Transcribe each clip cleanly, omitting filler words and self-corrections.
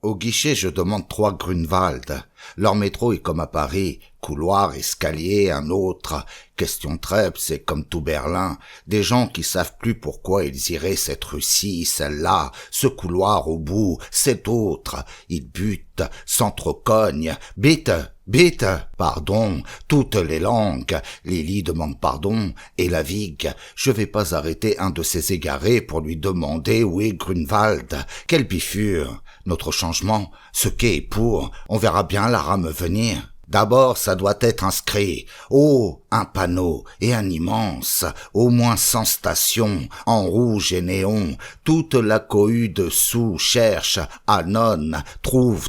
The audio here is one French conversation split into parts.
Au guichet, je demande 3 Grunewald. Leur métro est comme à Paris, couloir, escalier, un autre. Question trèpe, c'est comme tout Berlin. Des gens qui savent plus pourquoi ils iraient cette rue-ci, celle-là, ce couloir au bout, cet autre. Ils butent, s'entrecognent, Bitte, pardon, toutes les langues. Lily demande pardon, et la vigue. Je vais pas arrêter un de ces égarés pour lui demander où est Grunewald. Quelle bifure. Notre changement, ce qu'est pour, on verra bien la rame venir. D'abord, ça doit être inscrit. Oh, un panneau, et un immense, au moins 100 stations, en rouge et néon. Toute la cohue dessous cherche, annonce, trouve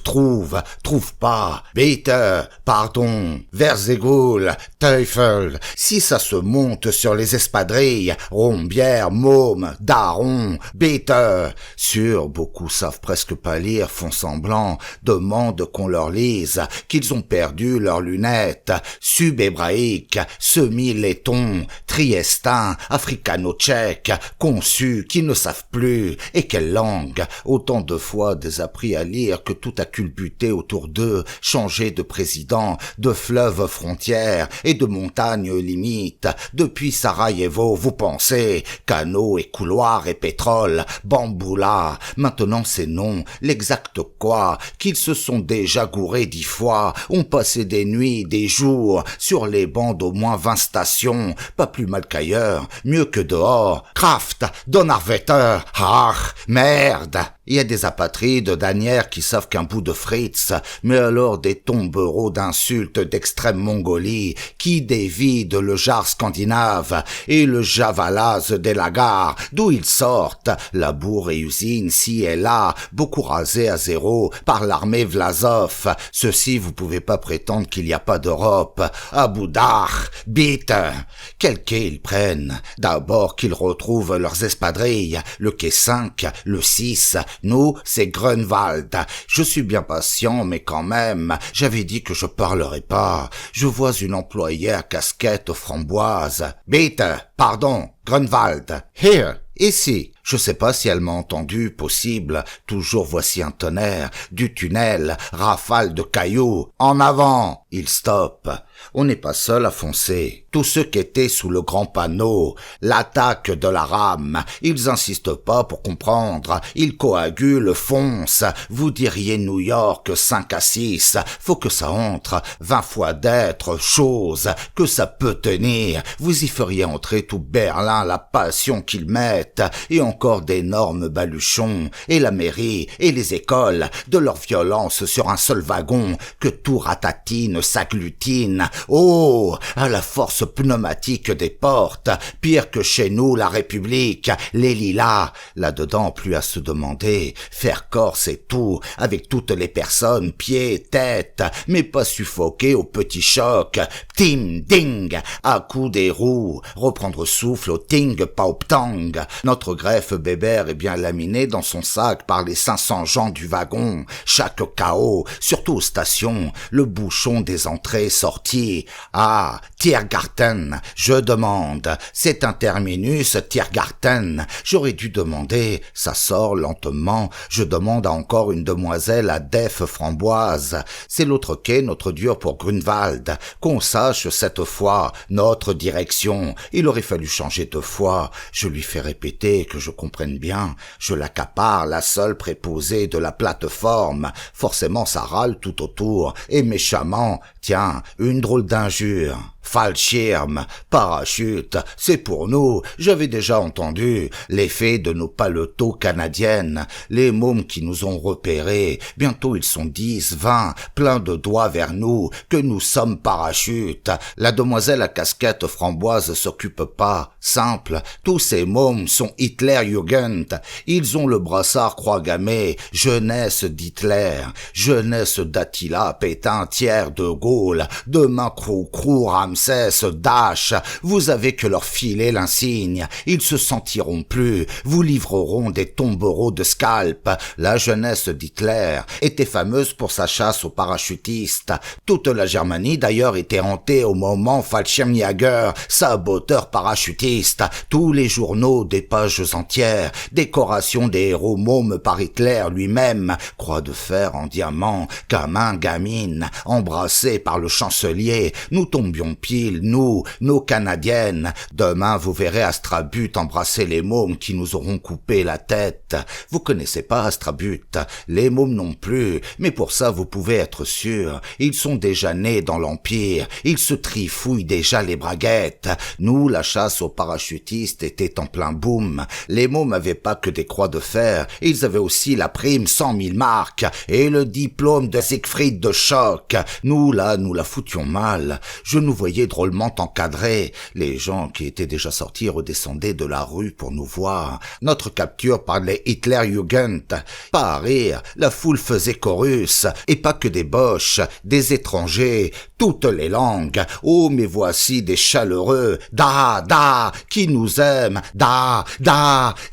pas. Bitte, pardon, Verzegul, Teufel. Si ça se monte sur les espadrilles, Rombière, Môme, Daron, Bitte. Sûr, beaucoup savent presque pas lire, font semblant, demandent qu'on leur lise, qu'ils ont perdu leurs lunettes, sub-hébraïque, semi-letton, triestin, africano-tchèque, conçus, qui ne savent plus, et quelle langue, autant de fois désappris à lire que tout a culbuté autour d'eux, changé de président, de fleuve frontière et de montagne limite, depuis Sarajevo, vous pensez, canaux et couloirs et pétrole, bamboula, maintenant ces noms, l'exact quoi, qu'ils se sont déjà gourés 10 fois, ont passé des nuits, des jours, sur les bancs d'au moins 20 stations, pas plus mal qu'ailleurs, mieux que dehors. Kraft, Donnerwetter, ach, merde. Il y a des apatrides d'Anières qui savent qu'un bout de Fritz, mais alors des tombereaux d'insultes d'extrême Mongolie, qui dévident le jar scandinave et le javalaz des lagars, d'où ils sortent, labour et usines ci et là, beaucoup rasés à zéro par l'armée Vlasov. Ceci, vous pouvez pas prétendre qu'il n'y a pas d'Europe. À Boudar, Bitte. Quel quai ils prennent? D'abord qu'ils retrouvent leurs espadrilles, le quai 5, le 6, nous, c'est Grunewald. Je suis bien patient, mais quand même, j'avais dit que je parlerais pas. Je vois une employée à casquette framboise. Bitte, pardon, Grunewald. Here, ici. Je sais pas si elle m'a entendu, possible. Toujours voici un tonnerre, du tunnel, rafale de cailloux. En avant. Il stoppe. On n'est pas seul à foncer. Tous ceux qui étaient sous le grand panneau, l'attaque de la rame, ils insistent pas pour comprendre. Ils coagulent, foncent. Vous diriez New York 5 à 6. Faut que ça entre. 20 fois d'être, chose, que ça peut tenir. Vous y feriez entrer tout Berlin, la passion qu'ils mettent. Et encore d'énormes baluchons, et la mairie, et les écoles, de leur violence sur un seul wagon, que tout ratatine, s'agglutine. Oh, à la force pneumatique des portes, pire que chez nous la République, les lilas. Là-dedans, plus à se demander, faire corps c'est tout, avec toutes les personnes, pieds, têtes, mais pas suffoquer au petit choc. Tim, ding, à coups des roues, reprendre souffle au ting, pas au ptang. Notre greffe Bébert est bien laminé dans son sac par les 500 gens du wagon. Chaque chaos, surtout aux stations, le bouchon des entrées-sorties. Ah, Tiergarten, je demande. C'est un terminus, Tiergarten. J'aurais dû demander. Ça sort lentement. Je demande à encore une demoiselle à Def Framboise. C'est l'autre quai, notre dur pour Grunewald. Qu'on sache cette fois notre direction. Il aurait fallu changer 2 fois. Je lui fais répéter que je comprenne bien. Je l'accapare, la seule préposée de la plateforme. Forcément, ça râle tout autour. Et méchamment, tiens, une drôle d'injure. Fallschirm, parachute, c'est pour nous, j'avais déjà entendu l'effet de nos paletos canadiennes, les mômes qui nous ont repérés, bientôt ils sont 10, 20, plein de doigts vers nous, que nous sommes parachutes. La demoiselle à casquette framboise s'occupe pas, simple, tous ces mômes sont Hitlerjugend, ils ont le brassard croix gammée, jeunesse d'Hitler, jeunesse d'Attila, Pétain, Thiers, de Gaulle, de Macron, Ramsey, Ramsès, Dash, vous avez que leur filer l'insigne, ils se sentiront plus, vous livreront des tombereaux de scalps. La jeunesse d'Hitler était fameuse pour sa chasse aux parachutistes. Toute la Germanie d'ailleurs était hantée au moment Fallschirmjäger, saboteur parachutiste. Tous les journaux des pages entières, décoration des héros mômes par Hitler lui-même, croix de fer en diamant, gamin, gamine, embrassés par le chancelier, nous tombions pile, nous, nos Canadiennes. Demain vous verrez Astrabut embrasser les mômes qui nous auront coupé la tête. Vous connaissez pas Astrabut, les mômes non plus, mais pour ça vous pouvez être sûr, ils sont déjà nés dans l'Empire, ils se trifouillent déjà les braguettes. Nous, la chasse aux parachutistes était en plein boom. Les mômes n'avaient pas que des croix de fer, ils avaient aussi la prime 100 000 marques et le diplôme de Siegfried de Choc. Nous, là, nous la foutions mal. Je nous voyais drôlement encadrés. Les gens qui étaient déjà sortis redescendaient de la rue pour nous voir. Notre capture par les Hitlerjugend. Pas à rire, la foule faisait chorus, et pas que des boches, des étrangers, toutes les langues. Oh, mais voici des chaleureux, da, qui nous aiment, da,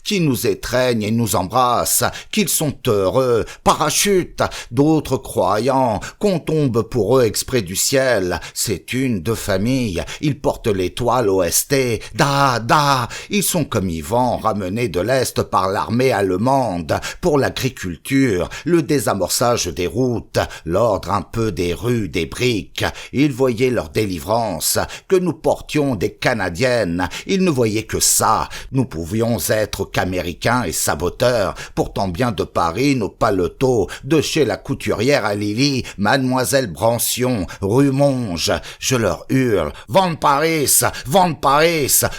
qui nous étreignent et nous embrassent, qu'ils sont heureux, parachute, d'autres croyants, qu'on tombe pour eux exprès du ciel. C'est une de famille, ils portent l'étoile OST, da, ils sont comme Ivan, ramenés de l'Est par l'armée allemande, pour l'agriculture, le désamorçage des routes, l'ordre un peu des rues, des briques. Ils voyaient leur délivrance, que nous portions des Canadiennes, ils ne voyaient que ça. Nous pouvions être qu'Américains et saboteurs, pourtant bien de Paris, nos paletos, de chez la couturière à Lily, Mademoiselle Brancion, rue Monge. Je leur hurle, vente Paris,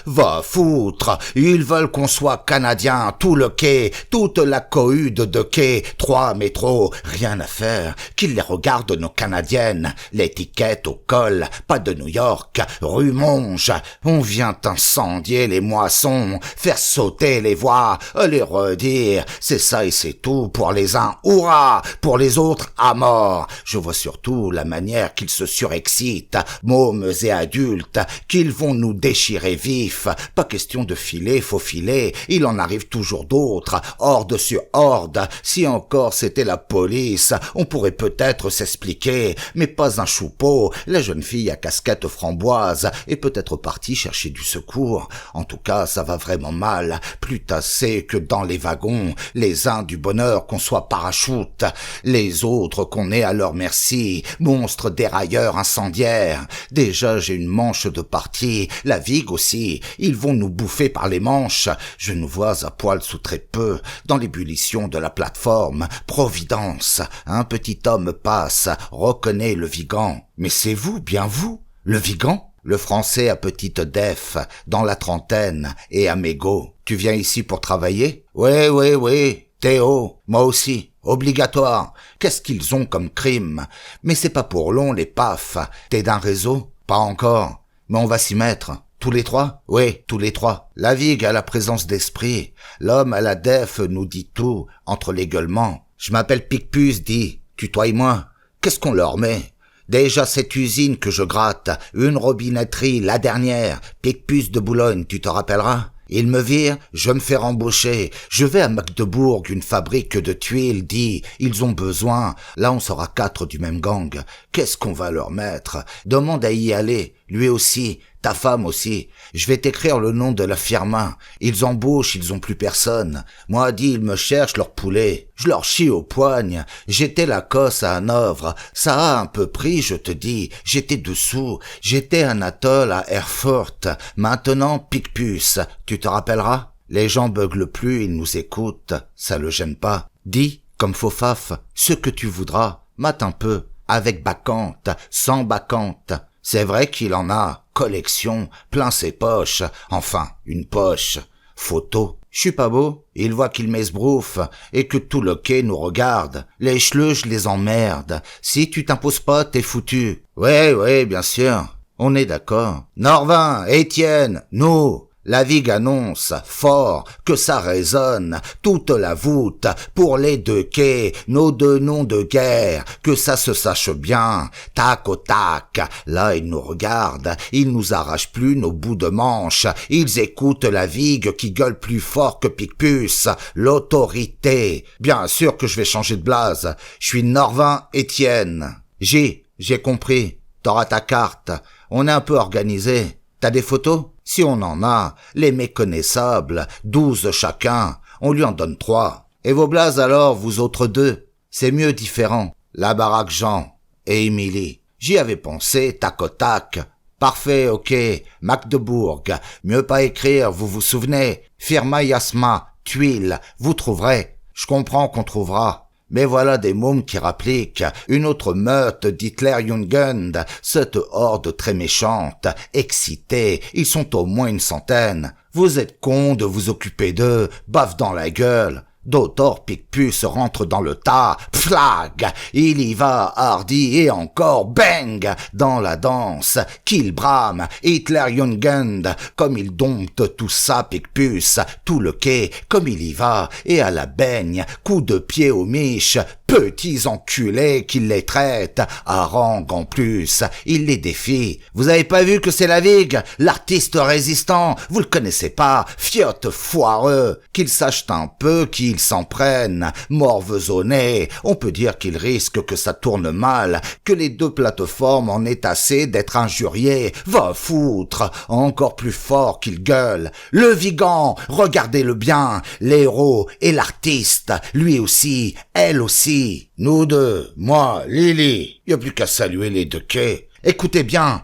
va foutre. Ils veulent qu'on soit Canadiens, tout le quai, toute la cohue de quai, 3 métros, rien à faire, qu'ils les regardent nos Canadiennes, l'étiquette au col, pas de New York, rue Monge. On vient incendier les moissons, faire sauter les voies, les redire, c'est ça et c'est tout, pour les uns, hurrah, pour les autres, à mort. Je vois surtout la manière qu'ils se surexcitent, mômes et adultes, qu'ils vont nous déchirer vifs, pas question de filer, faux filer, il en arrive toujours d'autres, horde sur horde. Si encore c'était la police, on pourrait peut-être s'expliquer, mais pas un choupeau. La jeune fille à casquette framboise est peut-être partie chercher du secours. En tout cas, ça va vraiment mal, plus tassé que dans les wagons, les uns du bonheur qu'on soit parachute, les autres qu'on est à leur merci, monstres dérailleurs incendiaires. Déjà j'ai une manche de partie, la vigue aussi, ils vont nous bouffer par les manches. Je nous vois à poil sous très peu, dans l'ébullition de la plateforme. Providence, un petit homme passe, reconnaît le Vigan. Mais c'est vous, bien vous, le Vigan? Le Français à petite def, dans la trentaine, et à mégot. Tu viens ici pour travailler? Oui, Théo, moi aussi. Obligatoire. Qu'est-ce qu'ils ont comme crime? Mais c'est pas pour long, les paf. T'es d'un réseau? Pas encore. Mais on va s'y mettre. Tous les trois? Oui, tous les trois. La vigue a la présence d'esprit. L'homme à la def nous dit tout, entre les gueulements. Je m'appelle Picpus, dit. Tutoie-moi. Qu'est-ce qu'on leur met? Déjà cette usine que je gratte, une robinetterie, la dernière, Picpus de Boulogne, tu te rappelleras? Ils me virent, je me fais embaucher. Je vais à Magdebourg, une fabrique de tuiles, dit, ils ont besoin. Là, on sera 4 du même gang. Qu'est-ce qu'on va leur mettre? Demande à y aller. Lui aussi, ta femme aussi. Je vais t'écrire le nom de la firma. Ils embauchent, ils ont plus personne. Moi, dit, ils me cherchent leur poulet. Je leur chie aux poignes. J'étais la cosse à Hanovre. Ça a un peu pris, je te dis. J'étais dessous. J'étais Anatole à Erfurt. Maintenant, Picpus. Tu te rappelleras? Les gens beuglent plus, ils nous écoutent. Ça le gêne pas. Dis, comme faux faf, ce que tu voudras. Mate un peu. Avec bacchante, sans bacchante. C'est vrai qu'il en a, collection, plein ses poches, enfin, une poche. Photo. Je suis pas beau, il voit qu'il m'esbrouffe, et que tout le quai nous regarde. Les chleux, je les emmerde. Si tu t'imposes pas, t'es foutu. Ouais, bien sûr. On est d'accord. Norvin, Étienne, nous. La vigue annonce fort que ça résonne toute la voûte pour les deux quais, nos deux noms de guerre, que ça se sache bien. Tac au tac, là ils nous regardent, ils nous arrachent plus nos bouts de manche, ils écoutent la vigue qui gueule plus fort que Picpus, l'autorité. Bien sûr que je vais changer de blase, je suis Norvin Étienne. J'ai compris, t'auras ta carte, on est un peu organisé. T'as des photos? Si on en a, les méconnaissables, 12 chacun, on lui en donne 3. Et vos blazes alors, vous autres 2? C'est mieux différent. La baraque Jean et Émilie. J'y avais pensé, tac au tac. Parfait, ok. Magdebourg. Mieux pas écrire, vous vous souvenez? Firma Yasma, Tuile, vous trouverez. Je comprends qu'on trouvera. Mais voilà des mômes qui rappliquent une autre meute d'Hitler-Jugend, cette horde très méchante, excitée, ils sont au moins une centaine. Vous êtes cons de vous occuper d'eux, baffe dans la gueule. D'autor Picpus rentre dans le tas, flag, il y va, hardi et encore, bang, dans la danse, qu'il brame, Hitler-Jugend, comme il dompte tout ça Picpus, tout le quai, comme il y va, et à la baigne, coup de pied aux miches, petits enculés qu'il les traite, harangue en plus, il les défie. Vous avez pas vu que c'est la vigue, l'artiste résistant, vous le connaissez pas, fiotte foireux, qu'il sache un peu qu'ils s'en prennent, morveux au nez, on peut dire qu'il risque que ça tourne mal, que les deux plateformes en aient assez d'être injuriées, va foutre, encore plus fort qu'il gueule, le Vigan, regardez-le bien, l'héros et l'artiste, lui aussi, elle aussi, nous deux, moi, Lily, y a plus qu'à saluer les deux quais. Écoutez bien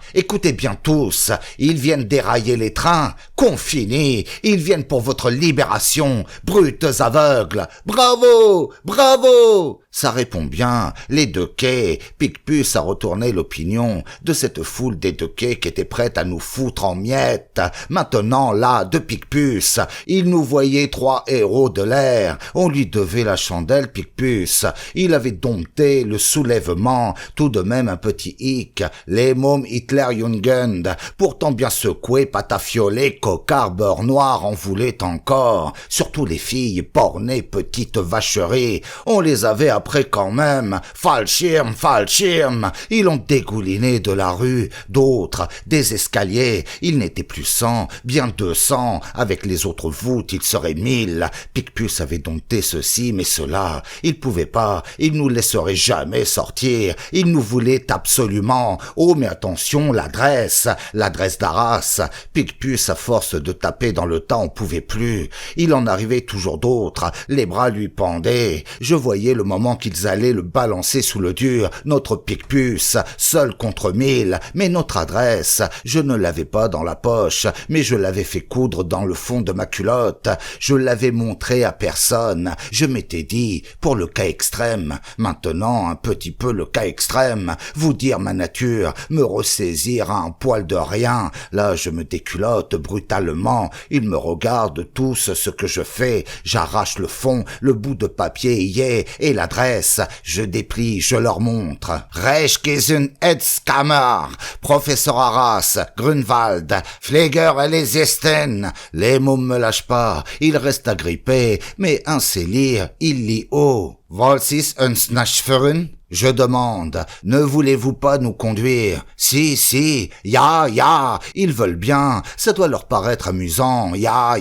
tous, ils viennent dérailler les trains, confinés, ils viennent pour votre libération, brutes aveugles, bravo, bravo! Ça répond bien, les deux quais, Picpus a retourné l'opinion de cette foule des deux quais qui était prête à nous foutre en miettes. Maintenant, là, de Picpus, il nous voyait 3 héros de l'air, on lui devait la chandelle Picpus, il avait dompté le soulèvement, tout de même un petit hic, les mômes Hitler-Jugend, pourtant bien secoués, patafiolés, cocards, beurre noir en voulaient encore, surtout les filles, bornées, petites vacheries, on les avait après quand même, Fallschirm, ils ont dégouliné de la rue, d'autres, des escaliers, ils n'étaient plus 100, bien 200, avec les autres voûtes, ils seraient 1000, Picpus avait dompté ceci, mais cela, il pouvait pas, il nous laisserait jamais sortir, il nous voulait absolument, oh mais attention, l'adresse d'Arras, Picpus à force de taper dans le tas on pouvait plus, il en arrivait toujours d'autres, les bras lui pendaient, je voyais le moment qu'ils allaient le balancer sous le dur, notre Picpus, seul contre 1000, mais notre adresse, je ne l'avais pas dans la poche, mais je l'avais fait coudre dans le fond de ma culotte, je l'avais montré à personne, je m'étais dit, pour le cas extrême, maintenant un petit peu le cas extrême, vous dire ma nature, me ressaisir à un poil de rien, là je me déculotte brutalement, ils me regardent tous ce que je fais, j'arrache le fond, le bout de papier y est, et l'adresse, je déplie, je leur montre. Reichkesen Edskammer, Professeur Arras, Grunwald, Pfleger les Esten. Les mômes me lâchent pas, ils restent agrippés, mais un sait lire, il lit haut. Wollt uns nachführen? Je demande, ne voulez-vous pas nous conduire? Si, ya, ils veulent bien, ça doit leur paraître amusant, ya,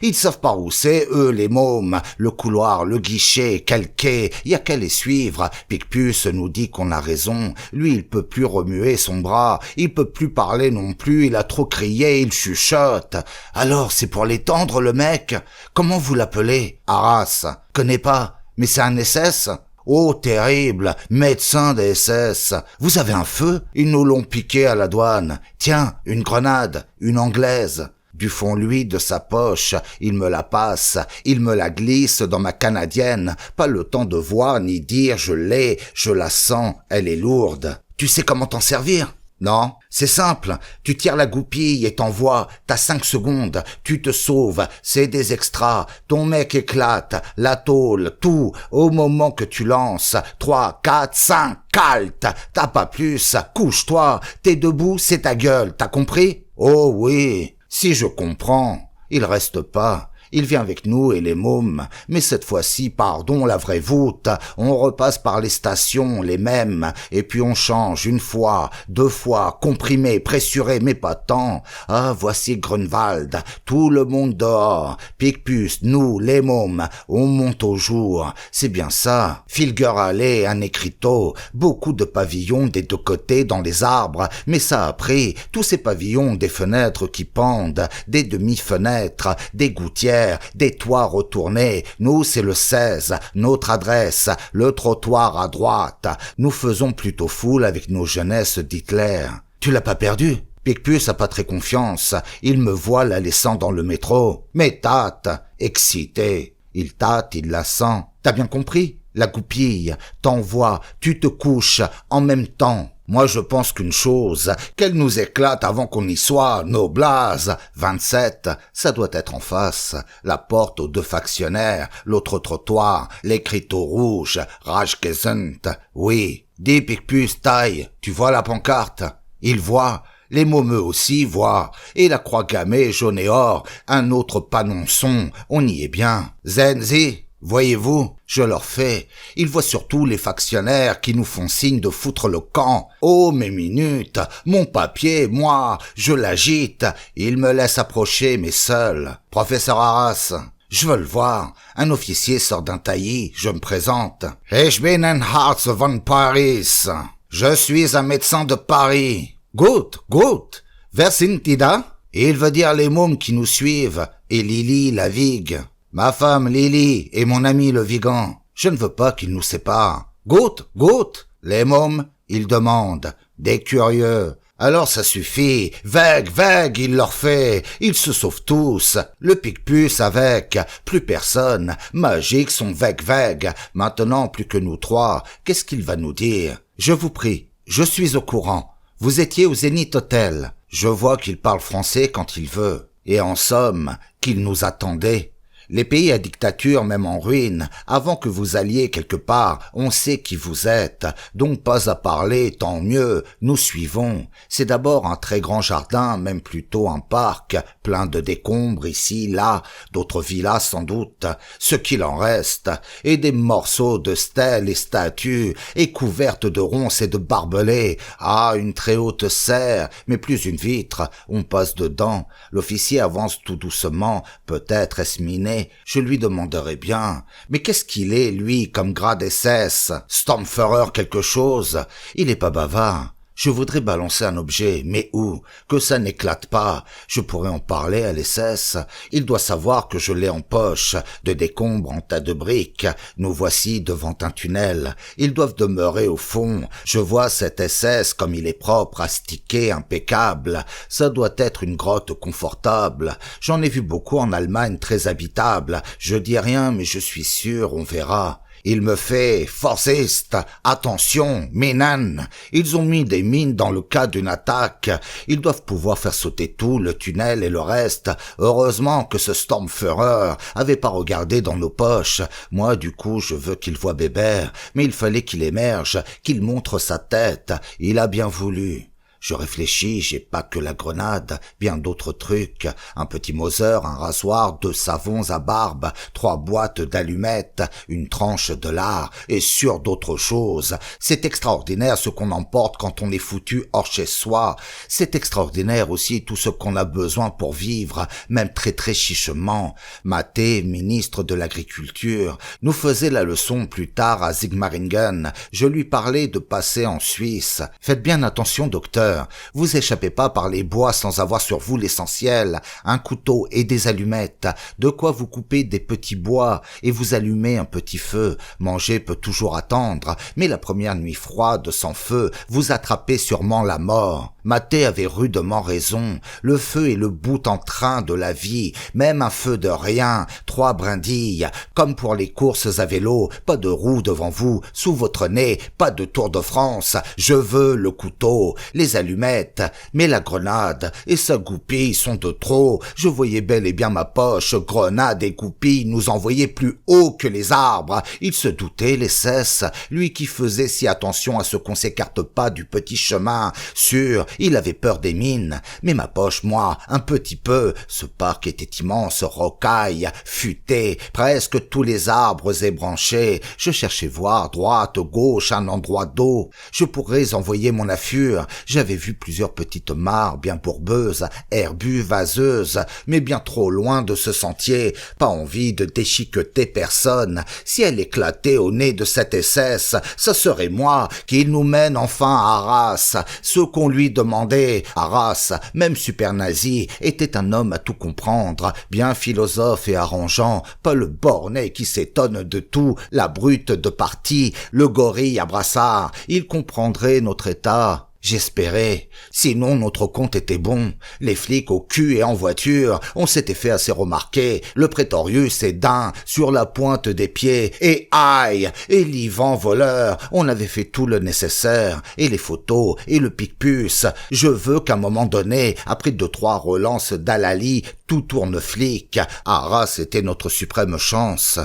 ils savent pas où c'est, eux, les mômes, le couloir, le guichet, quel quai, y a qu'à les suivre, Picpus nous dit qu'on a raison, lui il peut plus remuer son bras, il peut plus parler non plus, il a trop crié, il chuchote. Alors c'est pour l'étendre le mec? Comment vous l'appelez? Arras, connais pas, mais c'est un SS? Oh, terrible, médecin des SS. Vous avez un feu? Ils nous l'ont piqué à la douane. Tiens, une grenade, une anglaise. Du fond, lui, de sa poche, il me la passe, il me la glisse dans ma canadienne. Pas le temps de voir ni dire je l'ai, je la sens, elle est lourde. Tu sais comment t'en servir? Non, c'est simple, tu tires la goupille et t'envoies, t'as 5 secondes, tu te sauves, c'est des extras, ton mec éclate, la tôle, tout, au moment que tu lances, 3, 4, 5, calte, t'as pas plus, couche-toi, t'es debout, c'est ta gueule, t'as compris? Oh oui, Si je comprends, il reste pas. Il vient avec nous et les mômes, mais cette fois-ci, pardon, la vraie voûte, on repasse par les stations, les mêmes, et puis on change une fois, deux fois, comprimé, pressuré, mais pas tant. Ah, voici Grunwald, tout le monde dehors, Picpus, nous, les mômes, on monte au jour, c'est bien ça. Filger Alley, un écriteau, beaucoup de pavillons des deux côtés dans les arbres, mais ça a pris, tous ces pavillons, des fenêtres qui pendent, des demi-fenêtres, des gouttières, des toits retournés. Nous, c'est le 16, notre adresse, le trottoir à droite. Nous faisons plutôt foule avec nos jeunesses d'Hitler. Tu l'as pas perdu? Picpus a pas très confiance. Il me voit la laissant dans le métro. Mais tâte, excité. Il tâte, il la sent. T'as bien compris? La goupille, t'envoie, tu te couches en même temps. Moi, je pense qu'une chose, qu'elle nous éclate avant qu'on y soit, nos blazes. 27, ça doit être en face. La porte aux deux factionnaires, l'autre trottoir, l'écriteau rouge, Rajgesund. Oui, dis Picpus, taille, tu vois la pancarte? Il voit. Les mômeux aussi voient. Et la croix gammée, jaune et or, un autre panonçon, on y est bien. Zenzi, voyez-vous, je leur fais. Ils voient surtout les factionnaires qui nous font signe de foutre le camp. Oh, mes minutes, mon papier, moi, je l'agite. Ils me laissent approcher, mais seul. Professeur Arras, je veux le voir. Un officier sort d'un taillis, je me présente. Ich bin ein Arzt von Paris. Je suis un médecin de Paris. Gut, gut. Wer sind die da? Et il veut dire les mômes qui nous suivent, et Lily, la vigue. Ma femme Lily et mon ami le Vigan, je ne veux pas qu'ils nous séparent. Gut, gut. Les mômes, ils demandent. Des curieux. Alors ça suffit. Weg, weg, il leur fait. Ils se sauvent tous. Le Picpus avec. Plus personne. Magique son weg, weg. Maintenant plus que nous trois. Qu'est-ce qu'il va nous dire? Je vous prie. Je suis au courant. Vous étiez au Zénith Hotel. Je vois qu'il parle français quand il veut. Et en somme, qu'il nous attendait. Les pays à dictature, même en ruine, avant que vous alliez quelque part, on sait qui vous êtes, donc pas à parler, tant mieux, nous suivons. C'est d'abord un très grand jardin, même plutôt un parc, plein de décombres ici, là, d'autres villas sans doute, ce qu'il en reste, et des morceaux de stèles et statues, et couvertes de ronces et de barbelés. Ah, une très haute serre, mais plus une vitre, on passe dedans. L'officier avance tout doucement, peut-être est-ce miné. Je lui demanderai bien. Mais qu'est-ce qu'il est, lui, comme grade SS? Stormführer quelque chose? Il est pas bavard. Je voudrais balancer un objet, mais où? Que ça n'éclate pas. Je pourrais en parler à l'SS. Il doit savoir que je l'ai en poche, de décombres en tas de briques. Nous voici devant un tunnel. Ils doivent demeurer au fond. Je vois cet SS comme il est propre, astiqué, impeccable. Ça doit être une grotte confortable. J'en ai vu beaucoup en Allemagne très habitable. Je dis rien, mais je suis sûr, on verra. Il me fait « Vorsicht, attention, Minen !» Ils ont mis des mines dans le cas d'une attaque. Ils doivent pouvoir faire sauter tout, le tunnel et le reste. Heureusement que ce Stormführer avait pas regardé dans nos poches. Moi, du coup, je veux qu'il voie Bébert. Mais il fallait qu'il émerge, qu'il montre sa tête. Il a bien voulu. Je réfléchis, j'ai pas que la grenade, bien d'autres trucs, un petit Mauser, un rasoir, 2 savons à barbe, 3 boîtes d'allumettes, une tranche de lard, et sur d'autres choses. C'est extraordinaire ce qu'on emporte quand on est foutu hors chez soi. C'est extraordinaire aussi tout ce qu'on a besoin pour vivre, même très très chichement. Mathé, ministre de l'Agriculture, nous faisait la leçon plus tard à Sigmaringen. Je lui parlais de passer en Suisse. Faites bien attention, docteur. Vous échappez pas par les bois sans avoir sur vous l'essentiel, un couteau et des allumettes, de quoi vous couper des petits bois et vous allumer un petit feu. Manger peut toujours attendre, mais la première nuit froide sans feu, vous attrapez sûrement la mort. Mathé avait rudement raison, le feu est le bout en train de la vie, même un feu de rien, 3 brindilles, comme pour les courses à vélo, pas de roue devant vous, sous votre nez, pas de Tour de France, je veux le couteau, les allumettes, mais la grenade et sa goupille sont de trop. Je voyais bel et bien ma poche, grenade et goupille nous envoyaient plus haut que les arbres. Il se doutait, les cesses, lui qui faisait si attention à ce qu'on s'écarte pas du petit chemin. Sûr, il avait peur des mines, mais ma poche, moi, un petit peu. Ce parc était immense, rocaille, futé, presque tous les arbres ébranchés. Je cherchais voir, droite, gauche, un endroit d'eau. Je pourrais envoyer mon affure. J'avais vu plusieurs petites mares bien bourbeuses, herbues, vaseuses, mais bien trop loin de ce sentier. Pas envie de déchiqueter personne. Si elle éclatait au nez de cette SS, ce serait moi qu'il nous mène enfin à Arras. Ce qu'on lui demandait, Arras, même super nazi, était un homme à tout comprendre, bien philosophe et arrangeant, pas le borné qui s'étonne de tout, la brute de parti, le gorille à brassard. Il comprendrait notre état. J'espérais. Sinon, notre compte était bon. Les flics au cul et en voiture, on s'était fait assez remarquer. Le Prétorius est d'un, sur la pointe des pieds. Et aïe! Et l'Ivan voleur. On avait fait tout le nécessaire. Et les photos, et le pic-puce. Je veux qu'à un moment donné, après 2-3 relances d'Alali, tout tourne flic. Arras était notre suprême chance.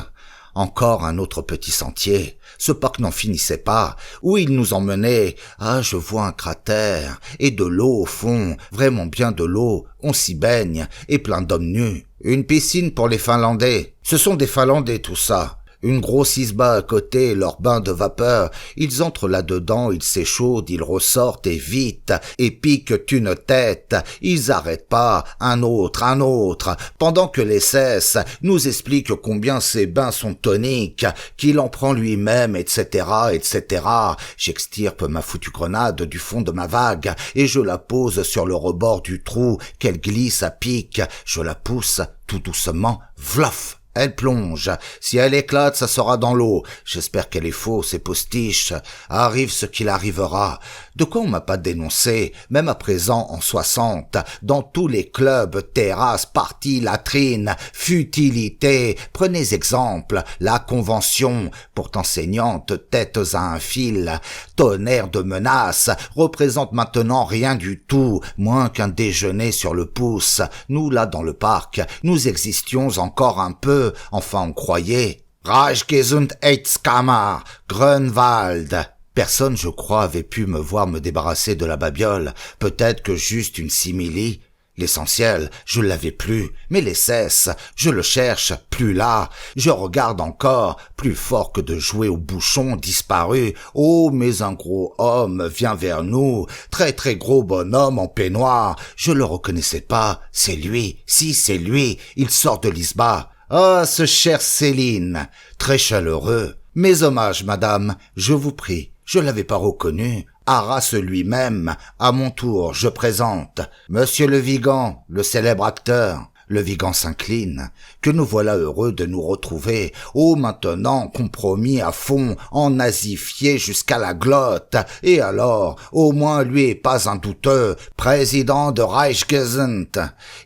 Encore un autre petit sentier. Ce parc n'en finissait pas. Où il nous emmenait? Ah, je vois un cratère. Et de l'eau au fond. Vraiment bien de l'eau. On s'y baigne. Et plein d'hommes nus. Une piscine pour les Finlandais. Ce sont des Finlandais tout ça. Une grosse isba à côté, leur bain de vapeur. Ils entrent là-dedans, ils s'échaudent, ils ressortent et vite, et piquent une tête. Ils arrêtent pas, un autre, pendant que les cesse nous expliquent combien ces bains sont toniques, qu'il en prend lui-même, etc., etc. J'extirpe ma foutue grenade du fond de ma vague, et je la pose sur le rebord du trou, qu'elle glisse à pic. Je la pousse, tout doucement, vlof! Elle plonge. Si elle éclate, ça sera dans l'eau. J'espère qu'elle est fausse et postiche. Arrive ce qu'il arrivera. De quoi on m'a pas dénoncé, même à présent en 60, dans tous les clubs, terrasses, parties, latrines, futilité. Prenez exemple, la Convention, pourtant saignante, têtes à un fil, tonnerre de menaces, représente maintenant rien du tout, moins qu'un déjeuner sur le pouce. Nous, là, dans le parc, nous existions encore un peu, enfin on croyait. Reichgesundheitskammer, Grunwald. Personne, je crois, avait pu me voir me débarrasser de la babiole. Peut-être que juste une simili. L'essentiel, je l'avais plus, mais les cesses, je le cherche, plus là. Je regarde encore, plus fort que de jouer au bouchon disparu. Oh, mais un gros homme vient vers nous, très très gros bonhomme en peignoir. Je le reconnaissais pas, c'est lui, si c'est lui, il sort de l'isba. Ah, ce cher Céline, très chaleureux. Mes hommages, madame, je vous prie. Je l'avais pas reconnu. Arras lui-même. À mon tour, je présente Monsieur Le Vigan, le célèbre acteur. Le Vigan s'incline. Que nous voilà heureux de nous retrouver. Oh, maintenant, compromis à fond, ennazifié jusqu'à la glotte. Et alors, au moins lui est pas un douteux, président de Reichsgesund.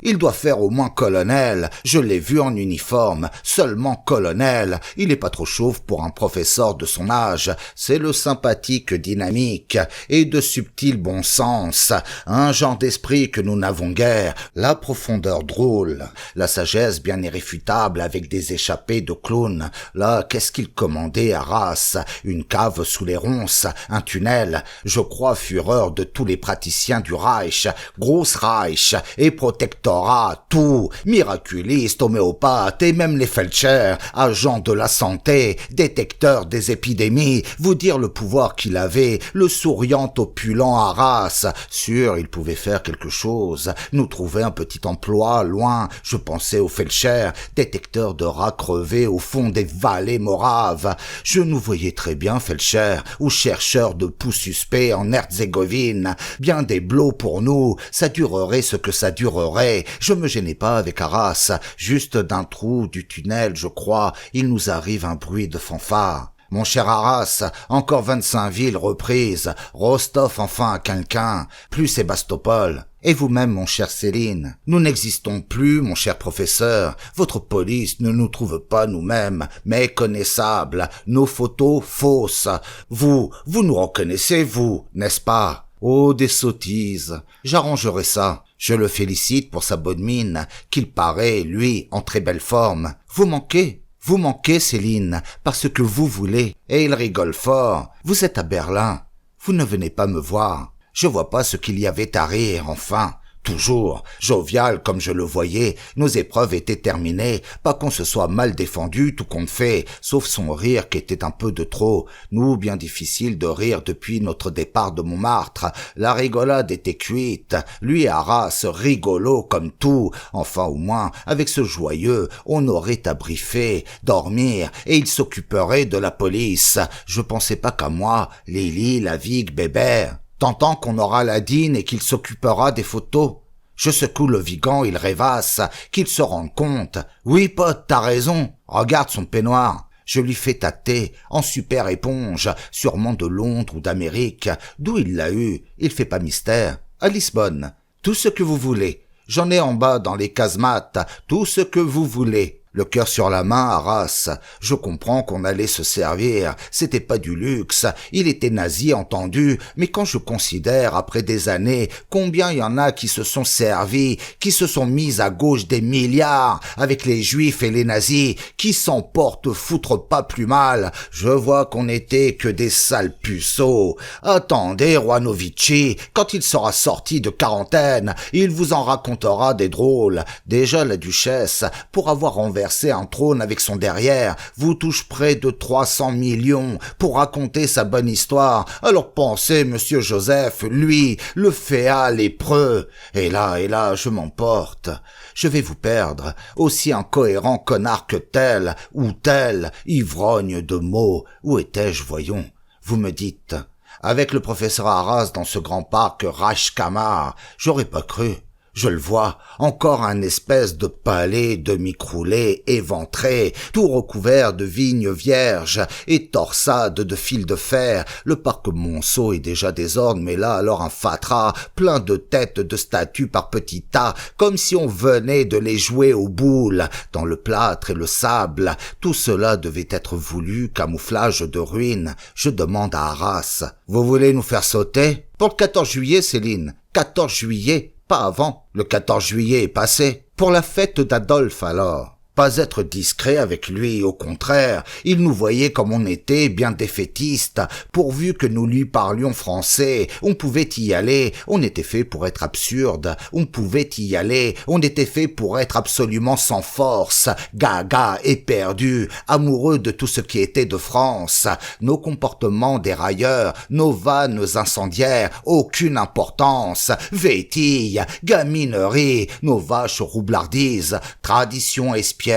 Il doit faire au moins colonel. Je l'ai vu en uniforme, seulement colonel. Il est pas trop chauve pour un professeur de son âge. C'est le sympathique dynamique et de subtil bon sens. Un genre d'esprit que nous n'avons guère. La profondeur drôle. La sagesse bien irréfutable avec des échappées de clown. Là, qu'est-ce qu'il commandait à Arras? Une cave sous les ronces, un tunnel. Je crois fureur de tous les praticiens du Reich, Großreich et protectorat, tout, miraculiste, homéopathe et même les felchers, agents de la santé, détecteurs des épidémies, vous dire le pouvoir qu'il avait, le souriant opulent Arras. Sûr, il pouvait faire quelque chose, nous trouver un petit emploi loin. Je pensais aux felchers, détecteurs de rats crevés au fond des vallées moraves. Je nous voyais très bien felchers ou chercheurs de poux suspects en Herzégovine. Bien des blots pour nous, ça durerait ce que ça durerait. Je me gênais pas avec Arras, juste d'un trou du tunnel, je crois, il nous arrive un bruit de fanfare. Mon cher Arras, encore 25 villes reprises, Rostov enfin à quelqu'un, plus Sébastopol. Et vous-même, mon cher Céline, nous n'existons plus, mon cher professeur. Votre police ne nous trouve pas nous-mêmes, méconnaissables, nos photos fausses. Vous nous reconnaissez, vous, n'est-ce pas? Oh, des sottises. J'arrangerai ça. Je le félicite pour sa bonne mine, qu'il paraît, lui, en très belle forme. Vous manquez, Céline, parce que vous voulez. Et il rigole fort. Vous êtes à Berlin. Vous ne venez pas me voir. Je vois pas ce qu'il y avait à rire, enfin. Toujours, jovial comme je le voyais, nos épreuves étaient terminées, pas qu'on se soit mal défendu tout compte fait, sauf son rire qui était un peu de trop. Nous, bien difficile de rire depuis notre départ de Montmartre, la rigolade était cuite, lui Arras, rigolo comme tout, enfin au moins, avec ce joyeux, on aurait à briefer, dormir, et il s'occuperait de la police. Je pensais pas qu'à moi, Lily, la Vigue, Bébert. T'entends qu'on aura la dîne et qu'il s'occupera des photos. Je secoue le Vigan, il rêvasse, qu'il se rende compte. Oui, pote, t'as raison. Regarde son peignoir. Je lui fais tâter, en super éponge, sûrement de Londres ou d'Amérique. D'où il l'a eu, il fait pas mystère. À Lisbonne. Tout ce que vous voulez. J'en ai en bas dans les casemates. Tout ce que vous voulez. Le cœur sur la main, Arras. Je comprends qu'on allait se servir. C'était pas du luxe. Il était nazi, entendu. Mais quand je considère, après des années, combien il y en a qui se sont servis, qui se sont mis à gauche des milliards, avec les juifs et les nazis, qui s'en portent foutre pas plus mal, je vois qu'on n'était que des sales puceaux. Attendez, Roanovici, quand il sera sorti de quarantaine, il vous en racontera des drôles. Déjà la duchesse, pour avoir renversé un trône avec son derrière, vous touche près de 300 millions pour raconter sa bonne histoire. Alors pensez, monsieur Joseph, lui, le féat lépreux. Et là, je m'emporte. Je vais vous perdre, aussi incohérent connard que tel, ou tel, ivrogne de mots. Où étais-je, voyons? Vous me dites. Avec le professeur Arras dans ce grand parc Rajkamar, j'aurais pas cru. Je le vois, encore un espèce de palais demi-croulé, éventré, tout recouvert de vignes vierges et torsades de fils de fer. Le parc Monceau est déjà désordre, mais là alors un fatras, plein de têtes de statues par petits tas, comme si on venait de les jouer aux boules, dans le plâtre et le sable. Tout cela devait être voulu, camouflage de ruines. Je demande à Arras, « Vous voulez nous faire sauter ?» Pour le 14 juillet, Céline. 14 juillet. Pas avant, le 14 juillet est passé. Pour la fête d'Adolphe alors. Pas être discret avec lui, au contraire, il nous voyait comme on était, bien défaitistes, pourvu que nous lui parlions français, on pouvait y aller, on était fait pour être absurde, on pouvait y aller, on était fait pour être absolument sans force, gaga, éperdu, amoureux de tout ce qui était de France, nos comportements dérailleurs, nos vannes incendiaires, aucune importance, vétilles, gamineries, nos vaches roublardises, traditions espiègles,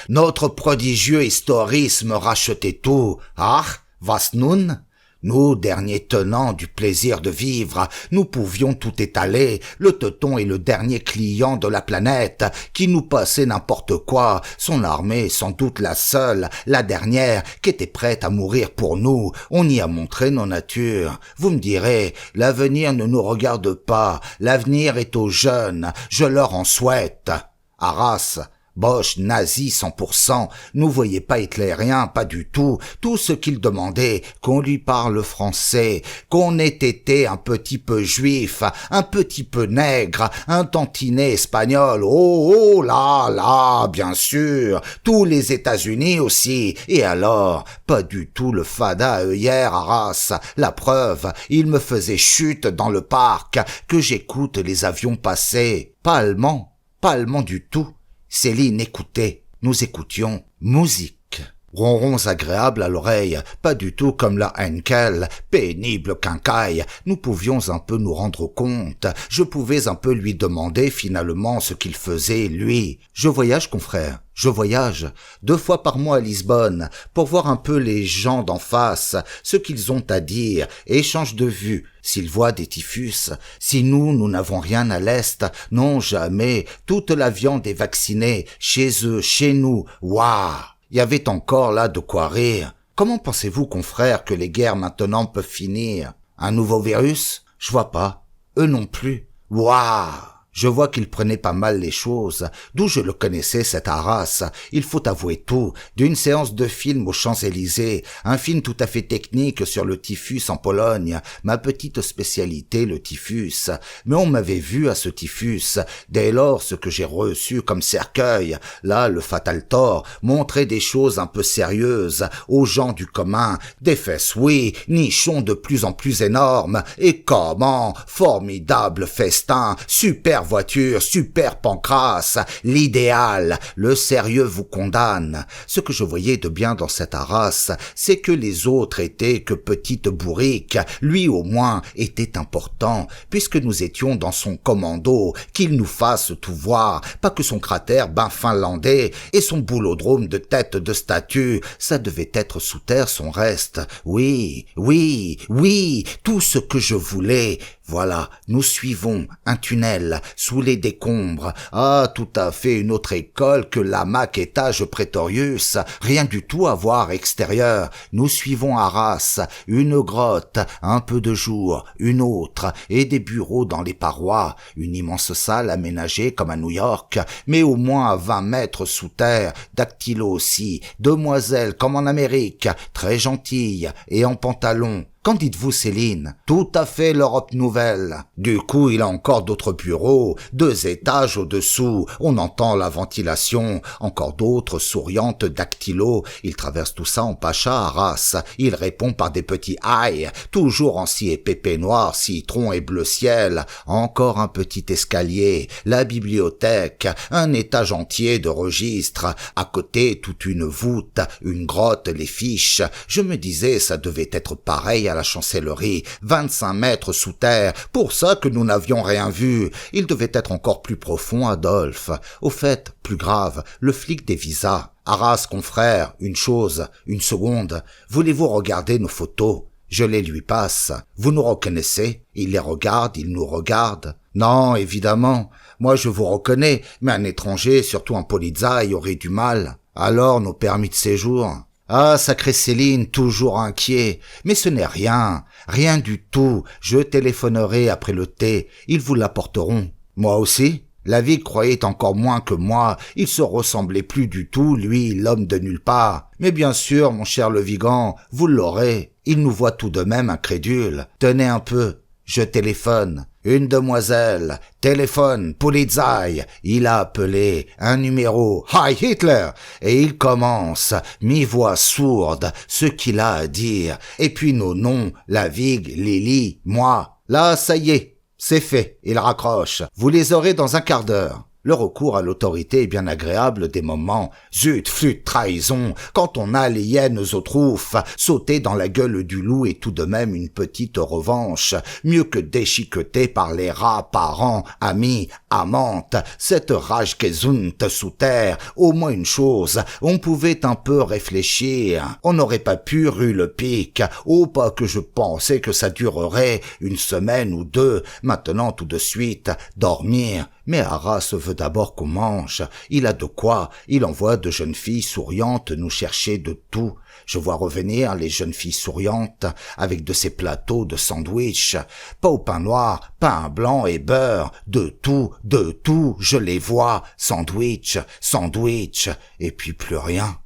notre prodigieux historisme rachetait tout. Ah, was nun? Nous, derniers tenants du plaisir de vivre, nous pouvions tout étaler, le teuton et le dernier client de la planète, qui nous passait n'importe quoi, son armée sans doute la seule, la dernière, qui était prête à mourir pour nous, on y a montré nos natures. Vous me direz, l'avenir ne nous regarde pas, l'avenir est aux jeunes, je leur en souhaite. Arras, Boche, nazi 100%, nous voyez pas hitlérien, pas du tout. Tout ce qu'il demandait, qu'on lui parle français, qu'on ait été un petit peu juif, un petit peu nègre, un tantinet espagnol, oh là, bien sûr, tous les États-Unis aussi. Et alors, pas du tout le fada hier, Arras. La preuve, il me faisait chute dans le parc, que j'écoute les avions passer. Pas allemand du tout. Céline écoutait, nous écoutions, musique. Ronrons agréables à l'oreille, pas du tout comme la Henkel, pénible quincaille. Nous pouvions un peu nous rendre compte. Je pouvais un peu lui demander finalement ce qu'il faisait, lui. Je voyage, confrère, je voyage 2 fois par mois à Lisbonne pour voir un peu les gens d'en face, ce qu'ils ont à dire, échange de vues. S'ils voient des typhus, si nous n'avons rien à l'Est, non jamais, toute la viande est vaccinée, chez eux, chez nous, waouh! Il y avait encore là de quoi rire. Comment pensez-vous, confrère, que les guerres maintenant peuvent finir? Un nouveau virus? Je vois pas. Eux non plus. Waouh! Je vois qu'il prenait pas mal les choses, d'où je le connaissais, cet Arras. Il faut avouer tout, d'une séance de film aux Champs-Élysées, un film tout à fait technique sur le typhus en Pologne, ma petite spécialité, le typhus. Mais on m'avait vu à ce typhus. Dès lors, ce que j'ai reçu comme cercueil, là, le fatal tort, montrait des choses un peu sérieuses, aux gens du commun, des fesses, oui, nichons de plus en plus énormes, et comment, formidable festin, super voiture, super pancrace, l'idéal, le sérieux vous condamne. Ce que je voyais de bien dans cette Arras, c'est que les autres étaient que petites bourriques, lui au moins était important, puisque nous étions dans son commando, qu'il nous fasse tout voir, pas que son cratère ben finlandais et son boulodrome de tête de statue, ça devait être sous terre son reste, oui, tout ce que je voulais. Voilà, nous suivons un tunnel sous les décombres. Ah, tout à fait une autre école que la Maquettage Praetorius. Rien du tout à voir extérieur. Nous suivons Arras, une grotte, un peu de jour, une autre, et des bureaux dans les parois. Une immense salle aménagée comme à New York, mais au moins à 20 mètres sous terre. Dactylo aussi, demoiselle comme en Amérique, très gentille et en pantalon. Qu'en dites-vous, Céline? Tout à fait l'Europe nouvelle. Du coup, il a encore d'autres bureaux, 2 étages au-dessous. On entend la ventilation. Encore d'autres souriantes dactylos. Il traverse tout ça en pacha Arras. Il répond par des petits aïe, toujours en si épais noir, citron et bleu ciel. Encore un petit escalier, la bibliothèque, un étage entier de registres. À côté, toute une voûte, une grotte, les fiches. Je me disais, ça devait être pareil à la chancellerie, 25 mètres sous terre, pour ça que nous n'avions rien vu. Il devait être encore plus profond, Adolphe. Au fait, plus grave, le flic des visas. Arras, confrère, une chose, une seconde. Voulez-vous regarder nos photos? Je les lui passe. Vous nous reconnaissez? Il les regarde, il nous regarde. Non, évidemment. Moi, je vous reconnais, mais un étranger, surtout un polizai, aurait du mal. Alors, nos permis de séjour? Ah, sacrée Céline, toujours inquiet. Mais ce n'est rien, rien du tout. Je téléphonerai après le thé. Ils vous l'apporteront. Moi aussi? La vie croyait encore moins que moi. Il se ressemblait plus du tout, lui, l'homme de nulle part. Mais bien sûr, mon cher Le Vigan, vous l'aurez. Il nous voit tout de même incrédule. Tenez un peu. Je téléphone. Une demoiselle. Téléphone. Polizei. Il a appelé. Un numéro. Hi Hitler. Et il commence. Mi-voix sourde. Ce qu'il a à dire. Et puis nos noms. La Vigue, Lily, moi. Là, ça y est. C'est fait. Il raccroche. Vous les aurez dans un quart d'heure. Le recours à l'autorité est bien agréable des moments. Zut, flûte, trahison. Quand on a les hyènes aux trouffes, sauter dans la gueule du loup est tout de même une petite revanche. Mieux que déchiqueter par les rats, parents, amis, amantes. Cette rage qu'esunt sous terre, au moins une chose, on pouvait un peu réfléchir. On n'aurait pas pu, rue le Pic. Oh, pas que je pensais que ça durerait une semaine ou 2. Maintenant, tout de suite, dormir. Mais Arras veut d'abord qu'on mange. Il a de quoi. Il envoie de jeunes filles souriantes nous chercher de tout. Je vois revenir les jeunes filles souriantes avec de ces plateaux de sandwich. Pas au pain noir, pain blanc et beurre. De tout, je les vois. Sandwich, et puis plus rien.